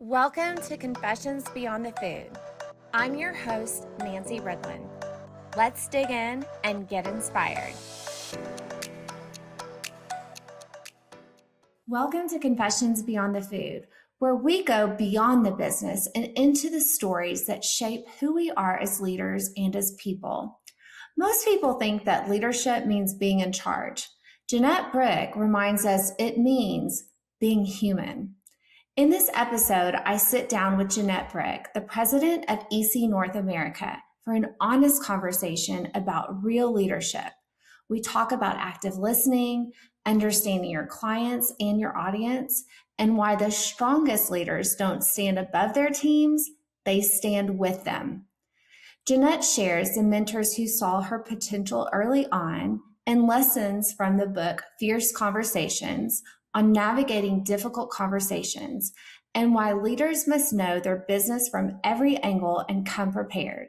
Welcome to Confessions Beyond the Food. I'm your host, Nancy Ridlen. Let's dig in and get inspired. Welcome to Confessions Beyond the Food, where we go beyond the business and into the stories that shape who we are as leaders and as people. Most people think that leadership means being in charge. Jeanette Brick reminds us it means being human. In this episode, I sit down with Jeanette Brick, the president of EC North America, for an honest conversation about real leadership. We talk about active listening, understanding your clients and your audience, and why the strongest leaders don't stand above their teams, they stand with them. Jeanette shares the mentors who saw her potential early on and lessons from the book Fierce Conversations on navigating difficult conversations and why leaders must know their business from every angle and come prepared.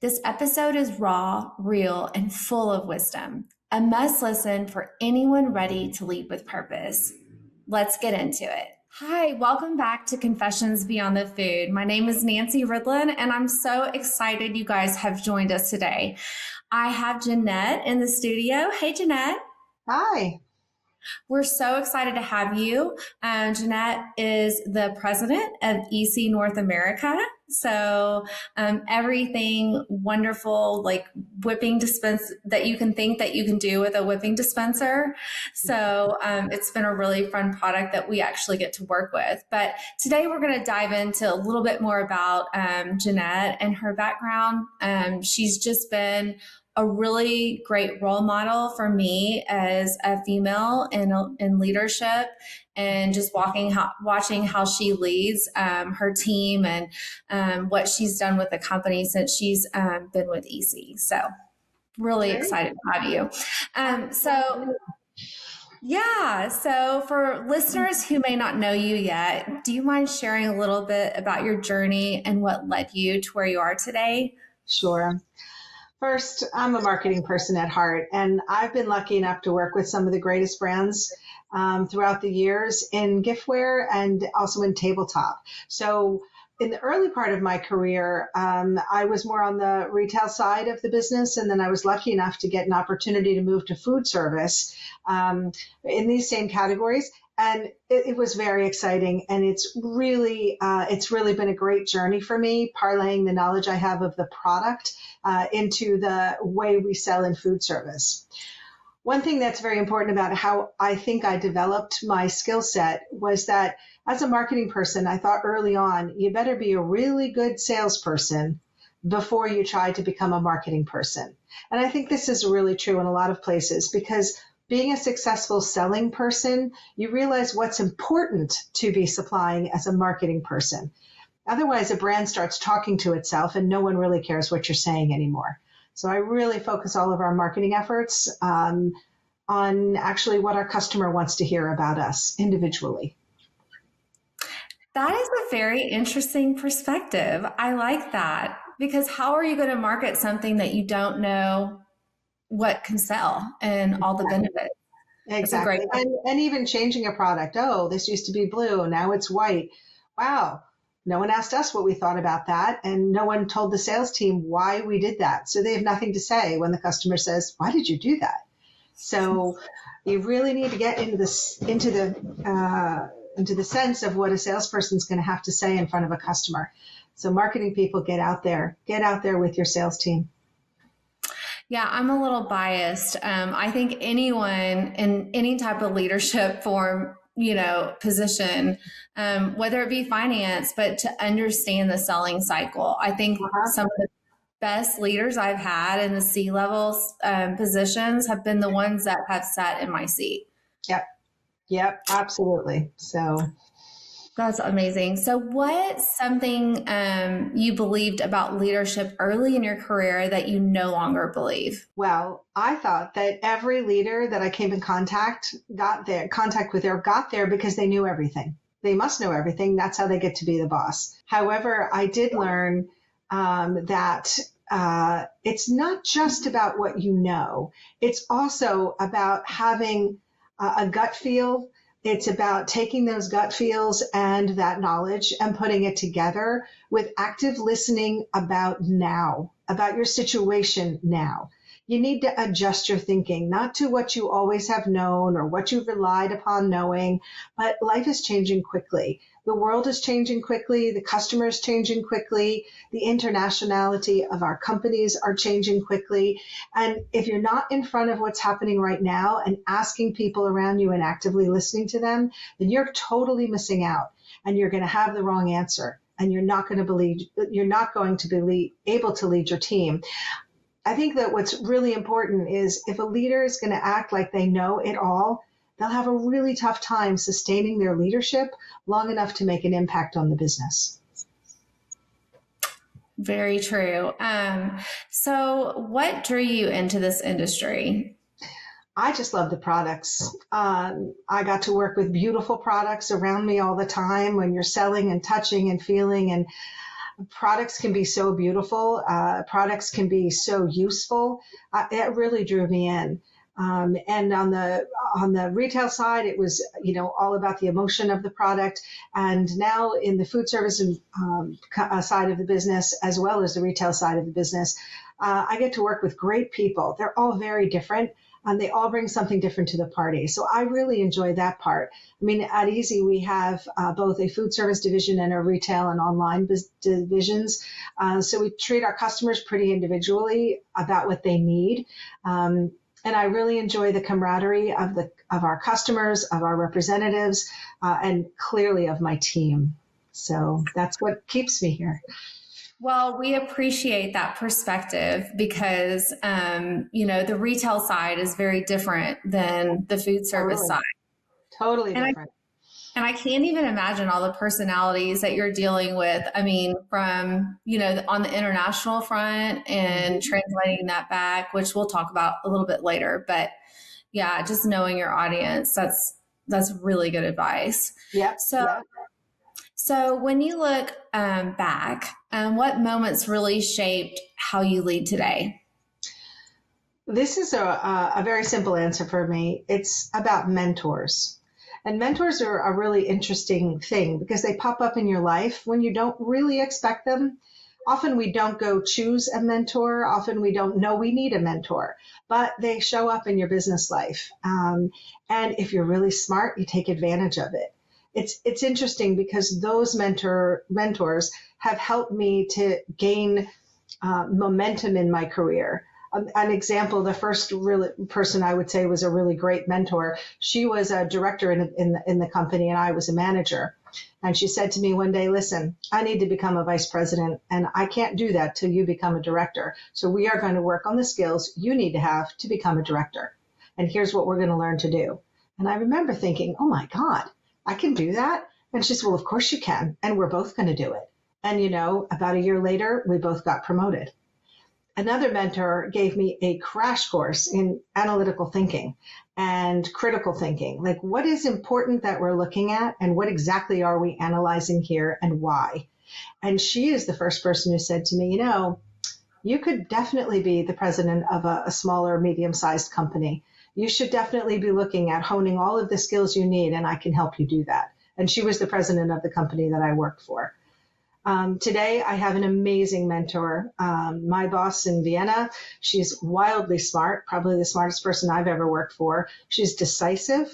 This episode is raw, real, and full of wisdom. A must listen for anyone ready to lead with purpose. Let's get into it. Hi, welcome back to Confessions Beyond the Food. My name is Nancy Ridlen, and I'm so excited you guys have joined us today. I have Jeanette in the studio. Hey, Jeanette. Hi. We're so excited to have you. Jeanette is the president of EC North America. So everything wonderful, like whipping dispense that you can think that you can do with a whipping dispenser. So it's been a really fun product that we actually get to work with. But today we're going to dive into a little bit more about Jeanette and her background. She's just been a really great role model for me as a female in leadership, and just watching how she leads her team and what she's done with the company since she's been with EC. So really excited to have you. So for listeners who may not know you yet, do you mind sharing a little bit about your journey and what led you to where you are today? Sure. First, I'm a marketing person at heart, and I've been lucky enough to work with some of the greatest brands throughout the years in giftware and also in tabletop. So in the early part of my career, I was more on the retail side of the business, and then I was lucky enough to get an opportunity to move to food service in these same categories. And it was very exciting, and it's really been a great journey for me, parlaying the knowledge I have of the product into the way we sell in food service. One thing that's very important about how I think I developed my skill set was that as a marketing person, I thought early on, you better be a really good salesperson before you try to become a marketing person. And I think this is really true in a lot of places, because being a successful selling person, you realize what's important to be supplying as a marketing person. Otherwise, a brand starts talking to itself and no one really cares what you're saying anymore. So I really focus all of our marketing efforts on actually what our customer wants to hear about us individually. That is a very interesting perspective. I like that, because how are you going to market something that you don't know what can sell and all the benefits? Exactly. And even changing a product. Oh, this used to be blue, now it's white. Wow. No one asked us what we thought about that, and no one told the sales team why we did that. So they have nothing to say when the customer says, why did you do that? So you really need to get into the sense of what a salesperson's going to have to say in front of a customer. So marketing people, get out there with your sales team. Yeah, I'm a little biased. I think anyone in any type of leadership form, position, whether it be finance, but to understand the selling cycle. I think some of the best leaders I've had in the C-level positions have been the ones that have sat in my seat. Yep, absolutely. So that's amazing. So what's something you believed about leadership early in your career that you no longer believe? Well, I thought that every leader that I came in contact with got there because they knew everything. They must know everything. That's how they get to be the boss. However, I did learn that it's not just about what you know. It's also about having a gut feel It's about taking those gut feels and that knowledge and putting it together with active listening about now, about your situation now. You need to adjust your thinking, not to what you always have known or what you've relied upon knowing, but life is changing quickly. The world is changing quickly. The customer is changing quickly. The internationality of our companies are changing quickly. And if you're not in front of what's happening right now and asking people around you and actively listening to them, then you're totally missing out and you're going to have the wrong answer. And you're not going to be able to lead your team. I think that what's really important is if a leader is going to act like they know it all, they'll have a really tough time sustaining their leadership long enough to make an impact on the business. Very true. So what drew you into this industry? I just love the products. I got to work with beautiful products around me all the time when you're selling and touching and feeling, and products can be so beautiful. Products can be so useful. It really drew me in. And on the retail side, it was, all about the emotion of the product. And now in the food service and side of the business, as well as the retail side of the business, I get to work with great people. They're all very different. And they all bring something different to the party. So I really enjoy that part. I mean, at Easy, we have both a food service division and a retail and online divisions. So we treat our customers pretty individually about what they need. And I really enjoy the camaraderie of our customers, of our representatives, and clearly of my team. So that's what keeps me here. Well, we appreciate that perspective because, the retail side is very different than the food service side. Totally different. And I can't even imagine all the personalities that you're dealing with. I mean, from, on the international front and translating that back, which we'll talk about a little bit later. But yeah, just knowing your audience, that's really good advice. Yeah. So when you look back, what moments really shaped how you lead today? This is a very simple answer for me. It's about mentors. And mentors are a really interesting thing because they pop up in your life when you don't really expect them. Often we don't go choose a mentor. Often we don't know we need a mentor, but they show up in your business life. And if you're really smart, you take advantage of it. It's interesting because those mentors have helped me to gain momentum in my career. An example, the first really person I would say was a really great mentor. She was a director in the company and I was a manager. And she said to me one day, listen, I need to become a vice president and I can't do that till you become a director. So we are going to work on the skills you need to have to become a director. And here's what we're going to learn to do. And I remember thinking, oh my God, I can do that? And she said, well, of course you can. And we're both going to do it. And about a year later, we both got promoted. Another mentor gave me a crash course in analytical thinking and critical thinking. Like, what is important that we're looking at and what exactly are we analyzing here and why? And she is the first person who said to me, you could definitely be the president of a smaller, medium-sized company. You should definitely be looking at honing all of the skills you need, and I can help you do that. And she was the president of the company that I worked for. Today, I have an amazing mentor. My boss in Vienna, she's wildly smart, probably the smartest person I've ever worked for. She's decisive.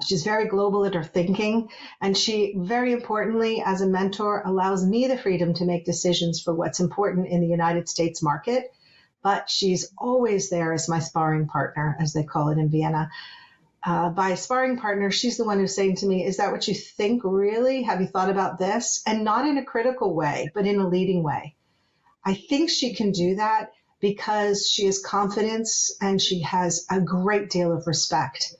She's very global in her thinking. And she, very importantly, as a mentor, allows me the freedom to make decisions for what's important in the United States market. But she's always there as my sparring partner, as they call it in Vienna. By sparring partner, she's the one who's saying to me, is that what you think really? Have you thought about this? And not in a critical way, but in a leading way. I think she can do that because she has confidence and she has a great deal of respect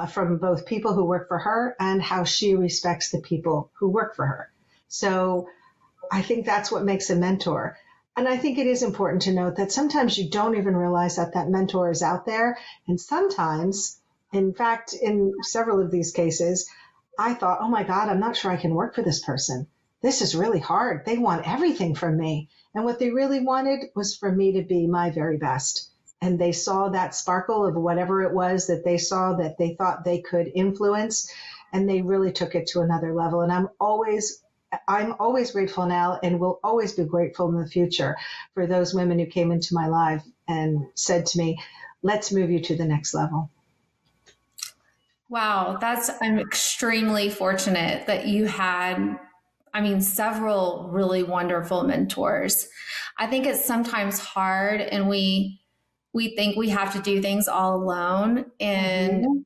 from both people who work for her and how she respects the people who work for her. So I think that's what makes a mentor. And I think it is important to note that sometimes you don't even realize that that mentor is out there. And sometimes, in fact, in several of these cases, I thought, oh my God, I'm not sure I can work for this person. This is really hard. They want everything from me. And what they really wanted was for me to be my very best. and they saw that sparkle of whatever it was that they saw that they thought they could influence, and they really took it to another level. And I'm always grateful now, and will always be grateful in the future for those women who came into my life and said to me, let's move you to the next level. Wow, I'm extremely fortunate that you had, several really wonderful mentors. I think it's sometimes hard, and we think we have to do things all alone. And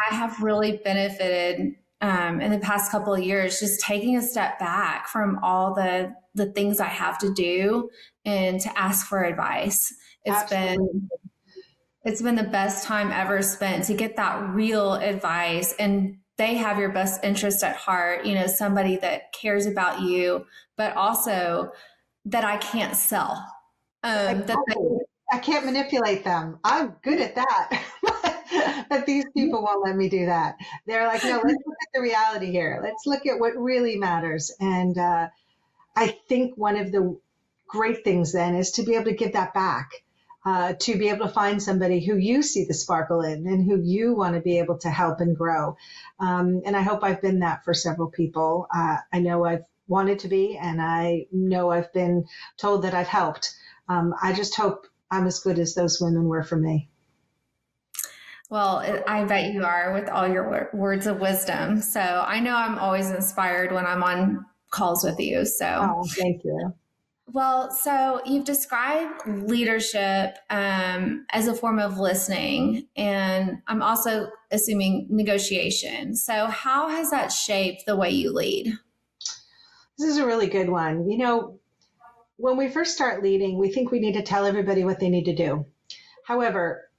I have really benefited in the past couple of years, just taking a step back from all the things I have to do and to ask for advice. It's been the best time ever spent to get that real advice, and they have your best interest at heart, somebody that cares about you, but also that I can't sell. I can't manipulate them. I'm good at that. But these people won't let me do that. They're like, no, let's look at the reality here. Let's look at what really matters. And I think one of the great things then is to be able to give that back, to be able to find somebody who you see the sparkle in and who you want to be able to help and grow. And I hope I've been that for several people. I know I've wanted to be, and I know I've been told that I've helped. I just hope I'm as good as those women were for me. Well, I bet you are, with all your words of wisdom. So I know I'm always inspired when I'm on calls with you. So thank you. Well, so you've described leadership as a form of listening, and I'm also assuming negotiation. So how has that shaped the way you lead? This is a really good one. When we first start leading, we think we need to tell everybody what they need to do. However,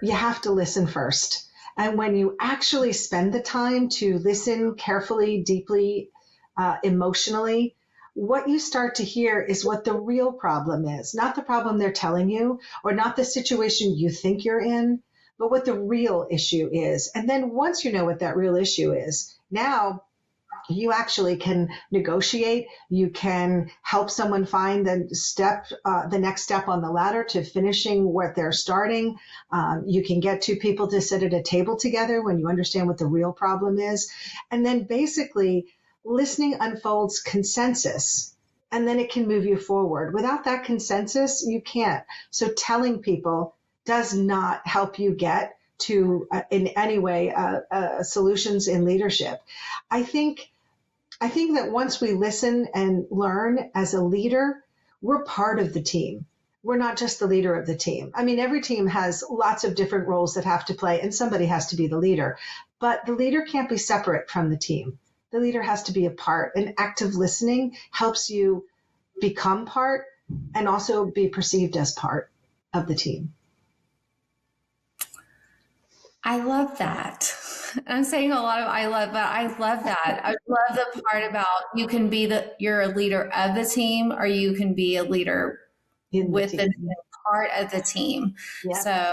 you have to listen first. And when you actually spend the time to listen carefully, deeply, emotionally, what you start to hear is what the real problem is, not the problem they're telling you, or not the situation you think you're in, but what the real issue is. And then once you know what that real issue is, now you actually can negotiate. You can help someone find the next step on the ladder to finishing what they're starting. You can get two people to sit at a table together when you understand what the real problem is. And then basically listening unfolds consensus, and then it can move you forward. Without that consensus, you can't. So telling people does not help you get to, in any way, solutions in leadership. I think that once we listen and learn as a leader, we're part of the team. We're not just the leader of the team. Every team has lots of different roles that have to play, and somebody has to be the leader. But the leader can't be separate from the team. The leader has to be a part. And active listening helps you become part and also be perceived as part of the team. I love that. I'm saying a lot of I love, but I love that. I love the part about you can be you're a leader of the team, or you can be a leader with the part of the team. Yeah. So,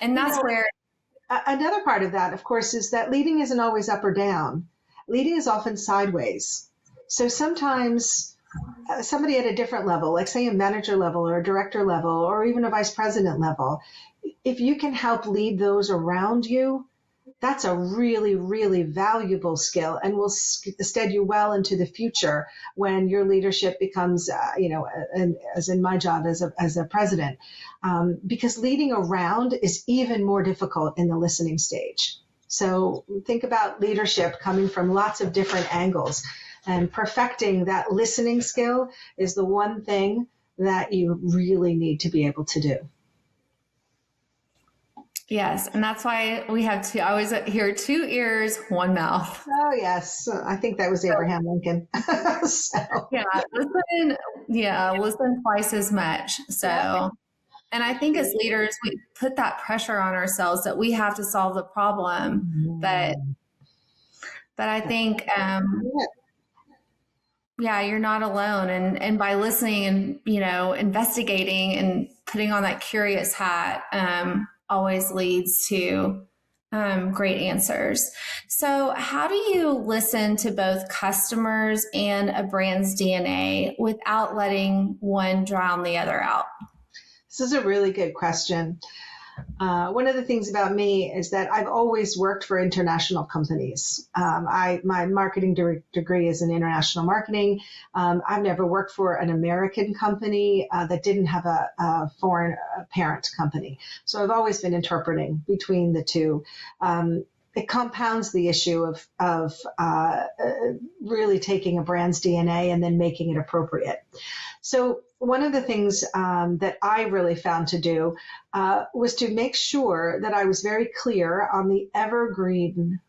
and that's where another part of that, of course, is that leading isn't always up or down. Leading is often sideways. So sometimes somebody at a different level, like say a manager level or a director level or even a vice president level, if you can help lead those around you, that's a really, really valuable skill and will stead you well into the future when your leadership becomes, as in my job as a president, because leading around is even more difficult in the listening stage. So think about leadership coming from lots of different angles, and perfecting that listening skill is the one thing that you really need to be able to do. Yes, and that's why we have I always hear 2 ears, 1 mouth. Oh, yes. I think that was Abraham Lincoln. Listen twice as much. So, yeah. And I think as leaders, we put that pressure on ourselves that we have to solve the problem. But I think, you're not alone. And by listening and, investigating and putting on that curious hat, always leads to great answers. So how do you listen to both customers and a brand's DNA without letting one drown the other out? This is a really good question. One of the things about me is that I've always worked for international companies. My marketing degree is in international marketing. I've never worked for an American company that didn't have a foreign parent company. So I've always been interpreting between the two. It compounds the issue of really taking a brand's DNA and then making it appropriate. So one of the things that I really found to do was to make sure that I was very clear on the evergreen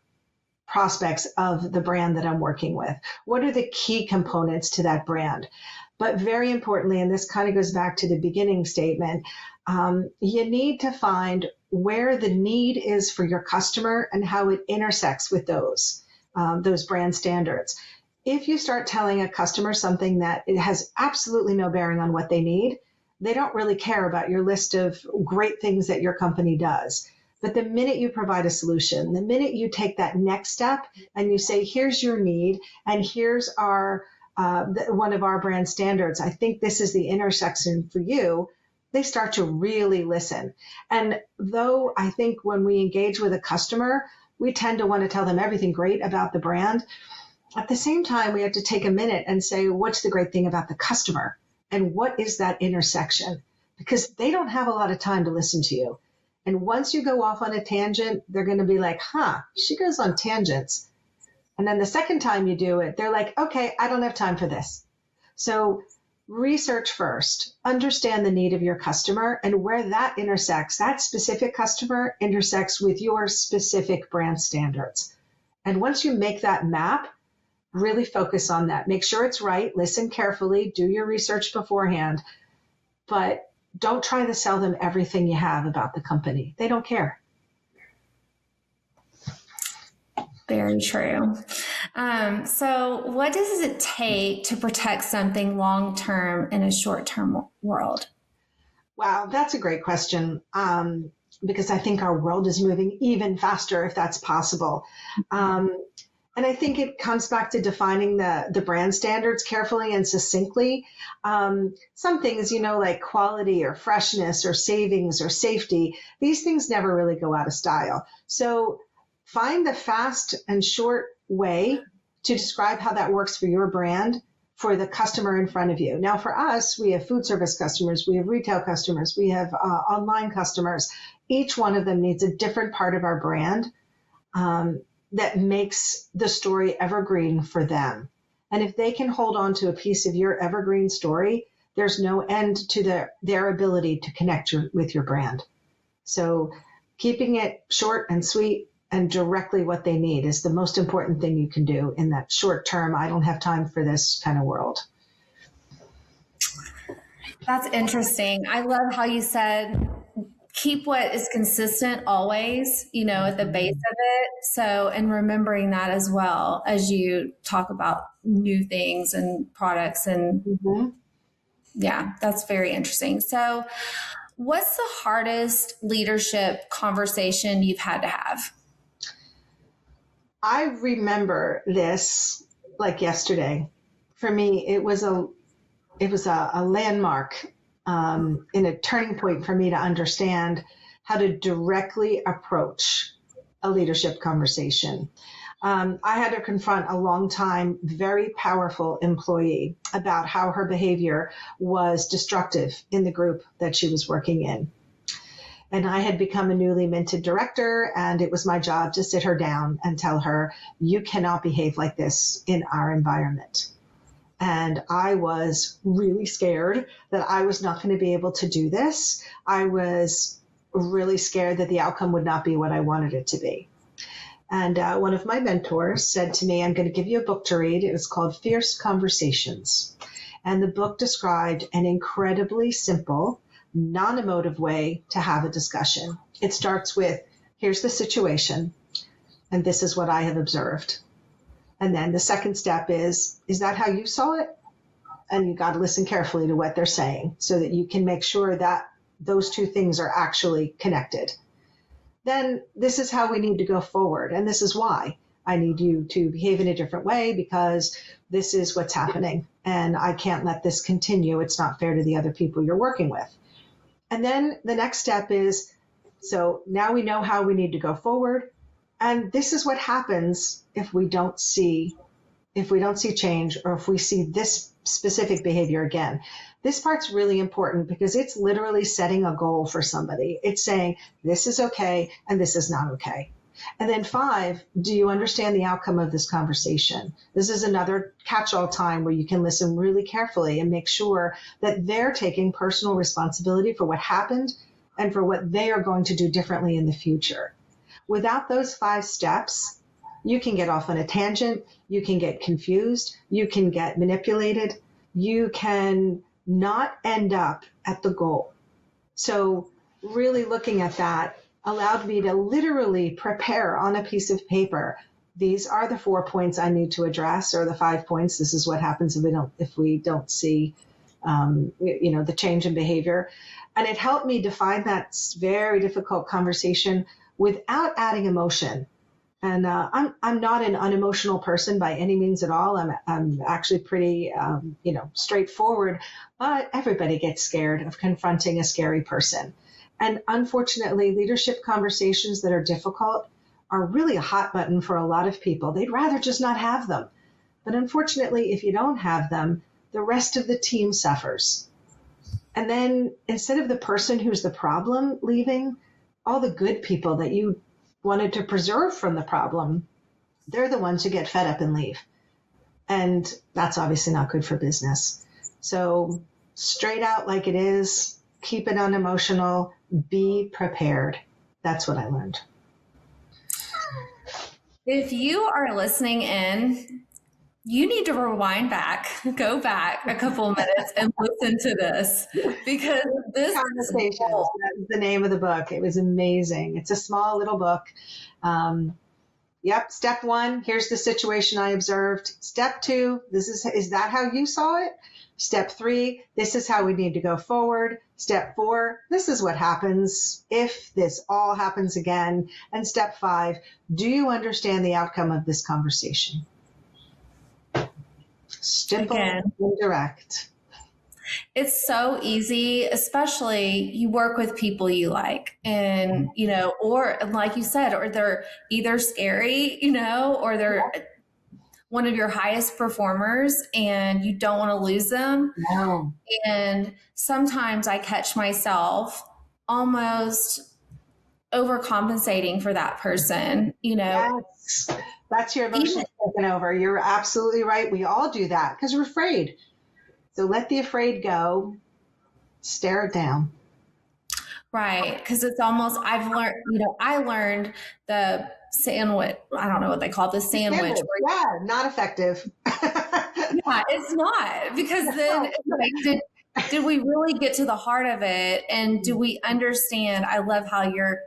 prospects of the brand that I'm working with. What are the key components to that brand? But very importantly, and this kind of goes back to the beginning statement, you need to find where the need is for your customer and how it intersects with those brand standards. If you start telling a customer something that it has absolutely no bearing on what they need, they don't really care about your list of great things that your company does. But the minute you provide a solution, the minute you take that next step and you say, here's your need and here's one of our brand standards, I think this is the intersection for you, they start to really listen. And though I think when we engage with a customer, we tend to want to tell them everything great about the brand, at the same time, we have to take a minute and say, what's the great thing about the customer? And what is that intersection? Because they don't have a lot of time to listen to you. And once you go off on a tangent, they're going to be like, she goes on tangents. And then the second time you do it, they're like, okay, I don't have time for this. So research first, understand the need of your customer and where that intersects, that specific customer intersects with your specific brand standards. And once you make that map, really focus on that. Make sure it's right. Listen carefully. Do your research beforehand. But don't try to sell them everything you have about the company. They don't care. Very true. So what does it take to protect something long-term in a short-term world? Wow, that's a great question. Because I think our world is moving even faster if that's possible. And I think it comes back to defining the brand standards carefully and succinctly. Some things, like quality or freshness or savings or safety, these things never really go out of style. So find the fast and short way to describe how that works for your brand for the customer in front of you. Now, for us, we have food service customers, we have retail customers, we have online customers. Each one of them needs a different part of our brand that makes the story evergreen for them. And if they can hold on to a piece of your evergreen story, there's no end to their ability to connect with your brand. So keeping it short and sweet and directly what they need is the most important thing you can do in that short term, I don't have time for this kind of world. That's interesting. I love how you said, keep what is consistent always, at the base of it. So, and remembering that as well as you talk about new things and products and yeah, that's very interesting. So what's the hardest leadership conversation you've had to have? I remember this like yesterday. For me, it was a landmark in a turning point for me to understand how to directly approach a leadership conversation. I had to confront a long-time, very powerful employee about how her behavior was destructive in the group that she was working in. And I had become a newly minted director, and it was my job to sit her down and tell her, you cannot behave like this in our environment. And I was really scared that I was not going to be able to do this. I was really scared that the outcome would not be what I wanted it to be. And one of my mentors said to me, I'm going to give you a book to read. It was called Fierce Conversations. And the book described an incredibly simple, non-emotive way to have a discussion. It starts with, here's the situation, and this is what I have observed. And then the second step is that how you saw it? And you got to listen carefully to what they're saying so that you can make sure that those two things are actually connected. Then this is how we need to go forward. And this is why I need you to behave in a different way, because this is what's happening. And I can't let this continue. It's not fair to the other people you're working with. And then the next step is, so now we know how we need to go forward. And this is what happens if we don't see change, or if we see this specific behavior again. This part's really important because it's literally setting a goal for somebody. It's saying, this is okay and this is not okay. And then 5, do you understand the outcome of this conversation? This is another catch-all time where you can listen really carefully and make sure that they're taking personal responsibility for what happened and for what they are going to do differently in the future. Without those 5 steps, you can get off on a tangent, you can get confused, you can get manipulated, you can not end up at the goal. So really looking at that allowed me to literally prepare on a piece of paper, these are the 4 points I need to address, or the 5 points. This is what happens if we don't see the change in behavior. And it helped me define that very difficult conversation without adding emotion. And I'm not an unemotional person by any means at all. I'm actually pretty straightforward, but everybody gets scared of confronting a scary person. And unfortunately, leadership conversations that are difficult are really a hot button for a lot of people. They'd rather just not have them. But unfortunately, if you don't have them, the rest of the team suffers. And then instead of the person who's the problem leaving, all the good people that you wanted to preserve from the problem, they're the ones who get fed up and leave. And that's obviously not good for business. So straight out like it is, keep it unemotional, be prepared. That's what I learned. If you are listening in, you need to rewind back, go back a couple of minutes and listen to this, because this Conversations, that was the name of the book. It was amazing. It's a small little book. Step 1, here's the situation I observed. Step 2, is that how you saw it? Step 3, this is how we need to go forward. Step 4, this is what happens if this all happens again. And step 5, do you understand the outcome of this conversation? Simple and direct. It's so easy, especially you work with people you like, and, or like you said, or they're either scary, or they're one of your highest performers and you don't want to lose them. No. And sometimes I catch myself almost overcompensating for that person, Yes. That's your emotion taking over. You're absolutely right. We all do that because we're afraid. So let the afraid go. Stare it down. Right. Because it's almost, I learned the sandwich. I don't know what they call it, the sandwich. Yeah, not effective. Yeah, it's not. Because then it's like, did we really get to the heart of it? And do we understand? I love how you're,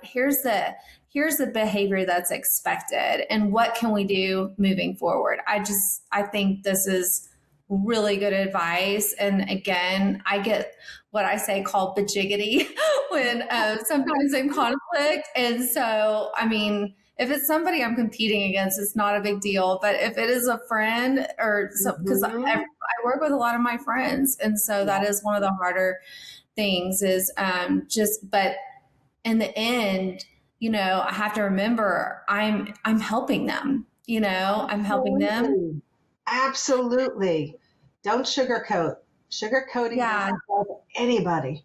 here's the behavior that's expected and what can we do moving forward? I think this is really good advice. And again, I get what I say called bajiggity when sometimes in conflict. And so, if it's somebody I'm competing against, it's not a big deal. But if it is a friend or because I work with a lot of my friends. And so that is one of the harder things is but in the end, I have to remember I'm helping them, I'm helping them. Absolutely. Don't sugarcoat. Sugarcoating doesn't help anybody.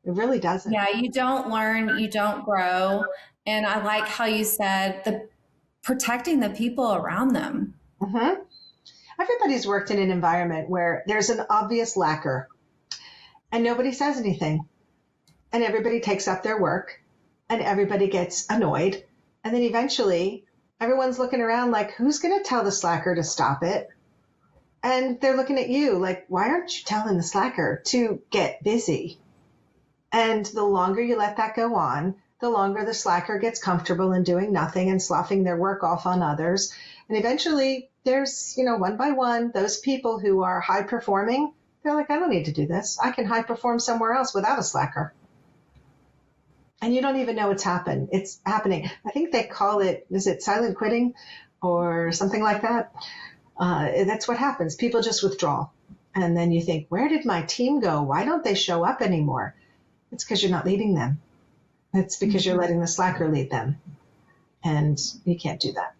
It really doesn't. Yeah, you don't learn, you don't grow. And I like how you said protecting the people around them. Mm-hmm. Everybody's worked in an environment where there's an obvious lacquer and nobody says anything. And everybody takes up their work and everybody gets annoyed. And then eventually everyone's looking around like, who's going to tell the slacker to stop it? And they're looking at you like, why aren't you telling the slacker to get busy? And the longer you let that go on, the longer the slacker gets comfortable in doing nothing and sloughing their work off on others. And eventually there's, one by one, those people who are high performing, they're like, I don't need to do this. I can high perform somewhere else without a slacker. And you don't even know it's happened. It's happening. I think they call it, is it silent quitting or something like that? That's what happens. People just withdraw. And then you think, where did my team go? Why don't they show up anymore? It's because you're not leading them. It's because you're letting the slacker lead them. And you can't do that.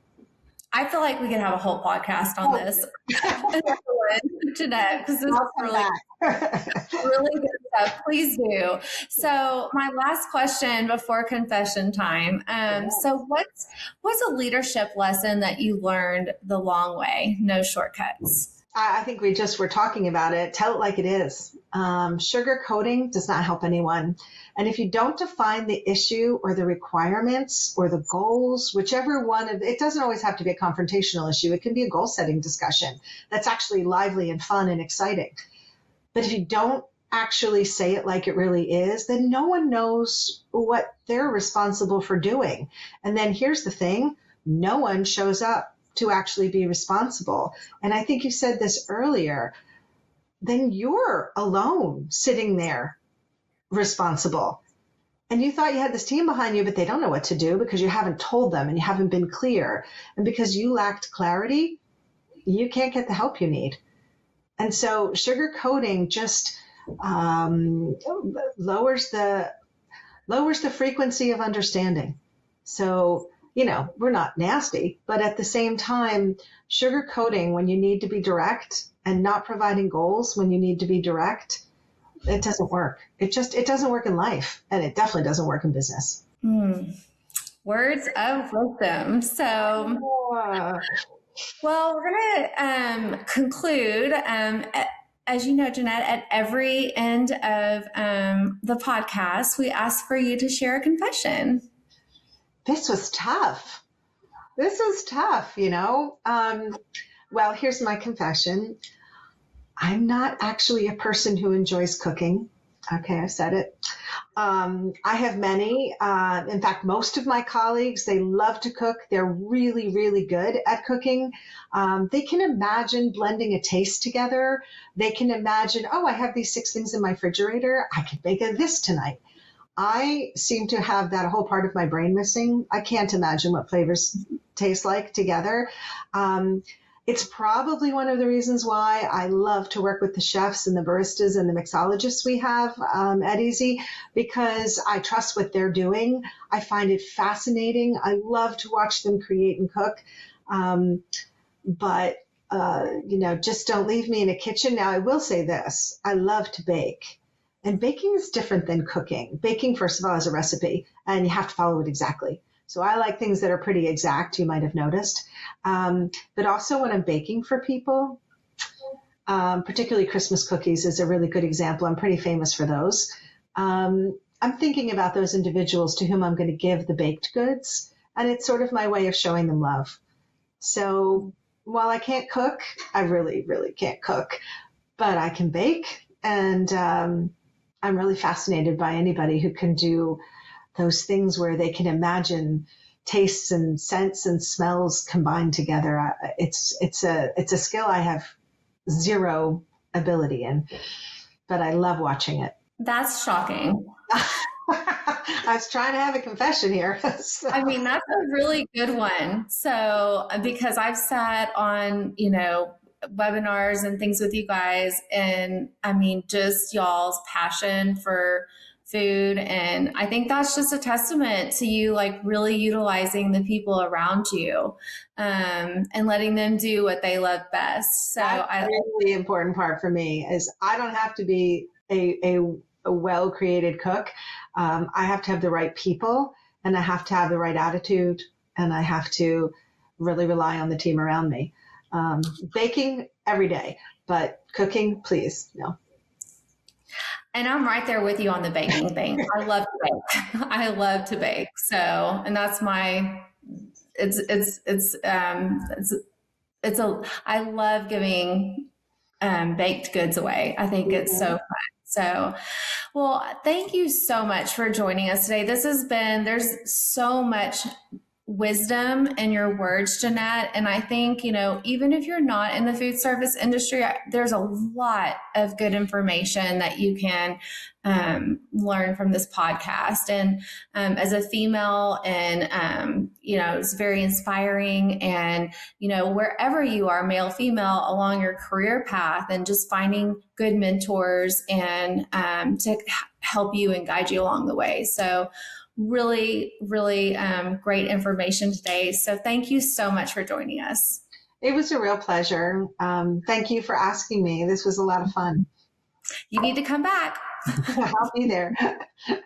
I feel like we could have a whole podcast on this, Jeanette, because this is really good stuff. Please do. So my last question before confession time. So what's a leadership lesson that you learned the long way? No shortcuts. I think we're talking about it. Tell it like it is. Sugarcoating does not help anyone. And if you don't define the issue or the requirements or the goals, whichever one of it doesn't always have to be a confrontational issue. It can be a goal setting discussion that's actually lively and fun and exciting. But if you don't actually say it like it really is, then no one knows what they're responsible for doing. And then here's the thing, no one shows up to actually be responsible. And I think you said this earlier, then you're alone sitting there responsible. And you thought you had this team behind you, but they don't know what to do because you haven't told them and you haven't been clear. And because you lacked clarity, you can't get the help you need. And so sugarcoating just lowers the frequency of understanding. So we're not nasty, but at the same time, sugarcoating when you need to be direct and not providing goals when you need to be direct, it doesn't work. It doesn't work in life, and it definitely doesn't work in business. Words of wisdom. So, well, we're going to conclude. As you know, Jeanette, at every end of the podcast, we ask for you to share a confession. This was tough. Well, here's my confession. I'm not actually a person who enjoys cooking. Okay, I said it. I have many. In fact, most of my colleagues, they love to cook. They're really, really good at cooking. They can imagine blending a taste together. They can imagine, I have these 6 things in my refrigerator. I could make this tonight. I seem to have that whole part of my brain missing. I can't imagine what flavors taste like together. It's probably one of the reasons why I love to work with the chefs and the baristas and the mixologists we have at Easy, because I trust what they're doing. I find it fascinating. I love to watch them create and cook. But just don't leave me in a kitchen. Now, I will say this. I love to bake. And baking is different than cooking. Baking, first of all, is a recipe, and you have to follow it exactly. So I like things that are pretty exact, you might have noticed. But also when I'm baking for people, particularly Christmas cookies is a really good example. I'm pretty famous for those. I'm thinking about those individuals to whom I'm going to give the baked goods, and it's sort of my way of showing them love. So while I can't cook, I really, really can't cook, but I can bake, and I'm really fascinated by anybody who can do those things where they can imagine tastes and scents and smells combined together. It's a skill I have zero ability in, but I love watching it. That's shocking. I was trying to have a confession here. So. I mean, that's a really good one. So, because I've sat on, webinars and things with you guys, and I mean, just y'all's passion for food. And I think that's just a testament to you, like really utilizing the people around you, and letting them do what they love best. So that's really important part for me is I don't have to be a well-created cook. I have to have the right people, and I have to have the right attitude, and I have to really rely on the team around me. Baking every day, but cooking, please, no. And I'm right there with you on the baking thing. I love to bake. I love to bake. So, and that's I love giving baked goods away. I think it's so fun. So, well, thank you so much for joining us today. There's so much wisdom in your words, Jeanette. And I think, even if you're not in the food service industry, there's a lot of good information that you can learn from this podcast. And as a female, and, it's very inspiring. And, wherever you are, male, female, along your career path, and just finding good mentors and to help you and guide you along the way. So really, really great information today. So thank you so much for joining us. It was a real pleasure. Thank you for asking me. This was a lot of fun. You need to come back. I'll be there.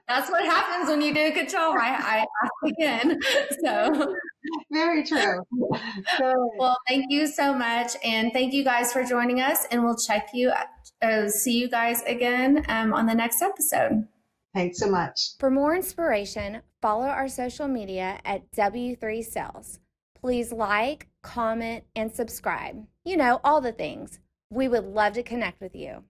That's what happens when you do a good job. I ask again. So very true. Well, thank you so much. And thank you guys for joining us. And we'll see you guys again on the next episode. Thanks so much. For more inspiration, follow our social media at W3Sales. Please like, comment, and subscribe. All the things. We would love to connect with you.